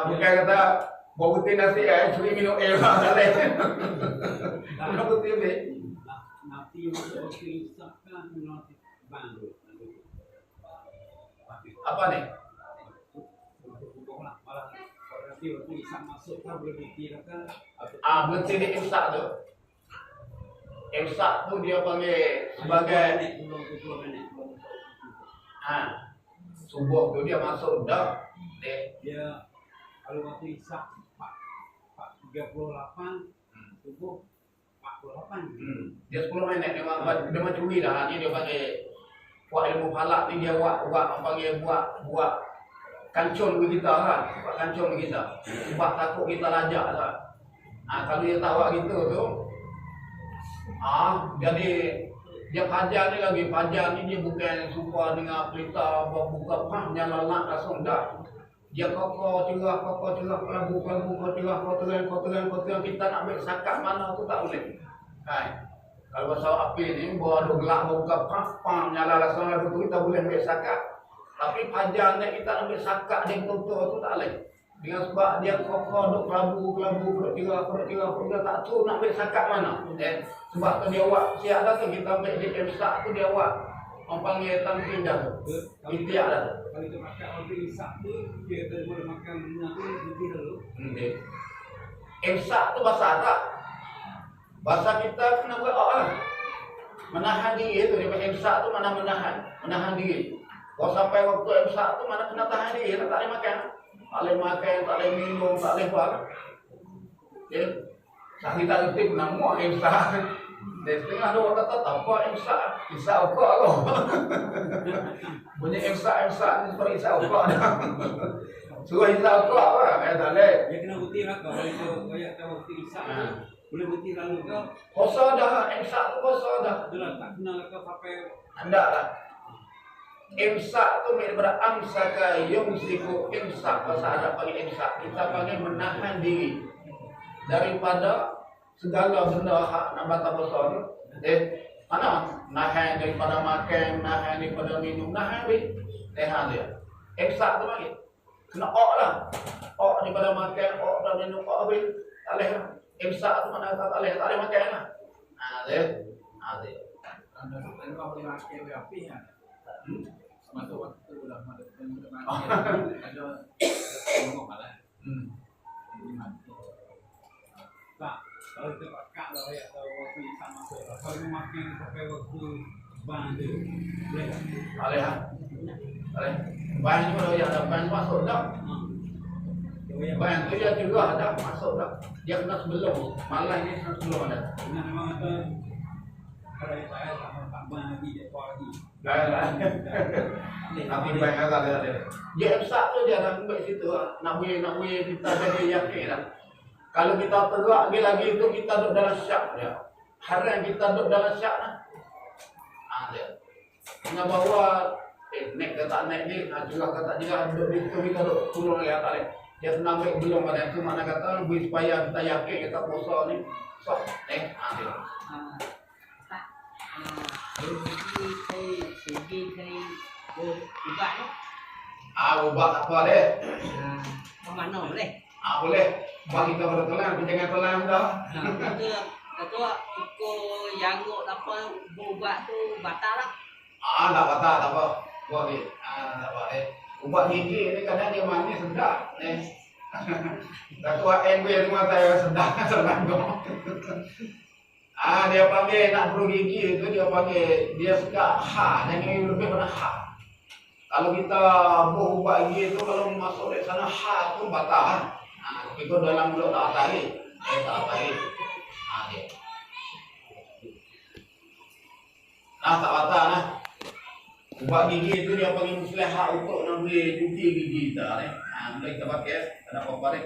Bukan kata bawa berhenti nasi curi minum air lah. Nak berhenti ambil. Nanti untuk isapkan nanti bantu. Apa ni? Malah nanti waktu isap masuk kan boleh dikirakan. Berhenti di imsak tu. Imsak tu dia panggil sebagai subuh tu dia masuk dah. Dia kalau waktu isap 38 subuh 48. Dia 10 minit dia curi dah. Ni dia panggil buat ilmu falak ni dia buat panggil buat kancung bagi kita kan. Buat kancung bagi kita. Sebab takut kita lajak lah. Kalau dia tahu gitu tu jadi dia pajar ni lagi. Pajar ni dia bukan suka dengan pelita buka pang nyala nak langsung dah. Dia kokoh cerah kelabu kotoran kita nak ambil sakat mana tu tak boleh. Kalau pasal api ni bawa ada gelap buka pang nyala langsung lalu tu kita boleh ambil sakat. Tapi pajar ni kita ambil sakat dia betul tu tak boleh. Dengan sebab dia kokoh duk kelabu cerah tak tahu nak ambil sakat mana. Sebab tu dia buat siap dah tu kita ambil di imsak tu dia buat orang panggil tampil dah tu. Itiak dah tu. Kalau kita makan waktu isap tu dia tak boleh makan minyak tu lebih dulu. Imsak tu bahasa Arab. Bahasa kita kena buat lah. Menahan diri tu. Dia imsak tu mana menahan diri. Kalau sampai waktu imsak tu mana kena tahan diri. Tak boleh makan. Tak boleh makan, tak boleh minum, tak boleh buat. Kita reti pernah muak imsak. Dia setengah dua kata tak apa imsak. Imsak apa tu. Bunyi imsak ni seperti imsak apa dah. Suruh imsak apa lah. Tak boleh. Dia kena bukti lah kalau itu kayak waktu isap tu. Boleh bukti lalu ke? Kosa dah, imsak tu kosa dah. Itulah tak kena ke sampai Hendak lah. Imsak tu daripada amsaka yumsiku imsak. Bahasa Arab panggil imsak. Kita panggil menahan diri daripada segala benda hak nak batal puasa tu. Mana? Nahan daripada makan, nahan daripada minum, nahan dia. Imsak tu panggil. Kena lah. Daripada makan, dan minum, habis. Tak boleh lah. Imsak tu mana tak boleh makan lah. Dia. Anda boleh makan berapi kan? Masuk waktu tu dah ada tengok lah. tak. Kalau kita pakai lah ya kalau waktu isap masuk. Kalau makan sampai waktu bantu boleh tak? Boleh lah. Boleh. Bahan ni kalau yang ada bahan masuk dah. Bahan tu dia juga dah masuk dah. Dia kena sebelum. Malam ni kena sebelum ada. Memang ada kalau saya tak ban lagi dia kuat lagi. Lah. Tapi baik agak dia. Dia besar tu dia nak ambil situ lah. Nak boleh kita jadi yakin lah. Kalau kita tegak lagi itu kita duduk dalam syak dia. Haram kita duduk dalam syak lah. Dia. Dengan bahawa naik ke tak naik ni, juga ke tak juga duduk di situ kita duduk turun lagi atas ni. Dia senang baik belum pada itu makna kata lebih supaya kita yakin kita puasa ni. So, dia. Segi kali ubat tu. Ubat apa dia? Mana boleh? Boleh. Bagi kita bertelan, jangan telan dah. Kata ikut yangguk apa ubat tu batal lah. Tak batal, tak apa. Buat ni. Tak apa dia. Ubat gigi ni kadang dia manis sedap. Tak kuat MB rumah saya sedap senang kau. Dia panggil nak perlu gigi itu dia panggil dia suka jangan lebih pada kalau kita buat ubat gigi itu kalau masuk di sana tu batal. Tapi kalau dalam mulut tak tarik, tak tarik. Dia. Tak batal lah. Ubat gigi itu dia panggil muslihat untuk nak beli cuci gigi kita ni. Boleh kita pakai, tak ada apa-apa ni.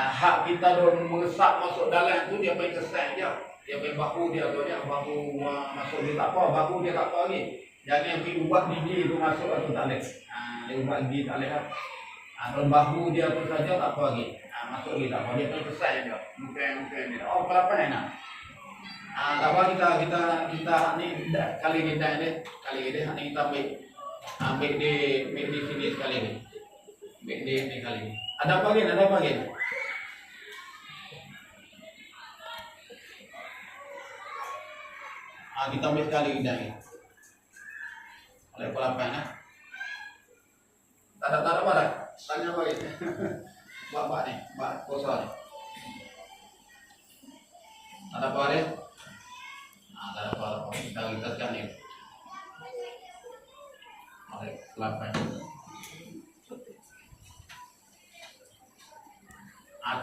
Hak kita dah mengesap masuk dalam tu dia pakai kesan je. Dia pakai bahu dia tu dia bahu masuk dia tak apa, bahu dia tak apa lagi. Jangan pergi ubat gigi tu masuk tu tak boleh. Dia ubat gigi tak boleh lah. Kalau bahu dia tu saja tak apa lagi. Masuk lagi tak apa, dia pakai kesan je. Mungkin dia. Oh, kelapa ni nak. Tak apa kita ni kali ni dah ni. Kali ni kita ambil di sini sekali ni. Ambil di kali ni. Ada apa lagi? Kita ambil sekali dah ni. Oleh pelapan lah. Tak ada apa dah. Tanya apa lagi? Bak ni, bak kosa ni. Ada apa dia? Tak ada apa. Kita sekarang ni. Oleh pelapan.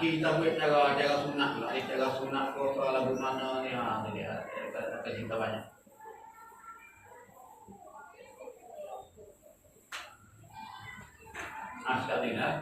Kita buat cara sunat pula. Cara sunat kau soal lagu mana ni dia ada cerita banyak. Sekali lah.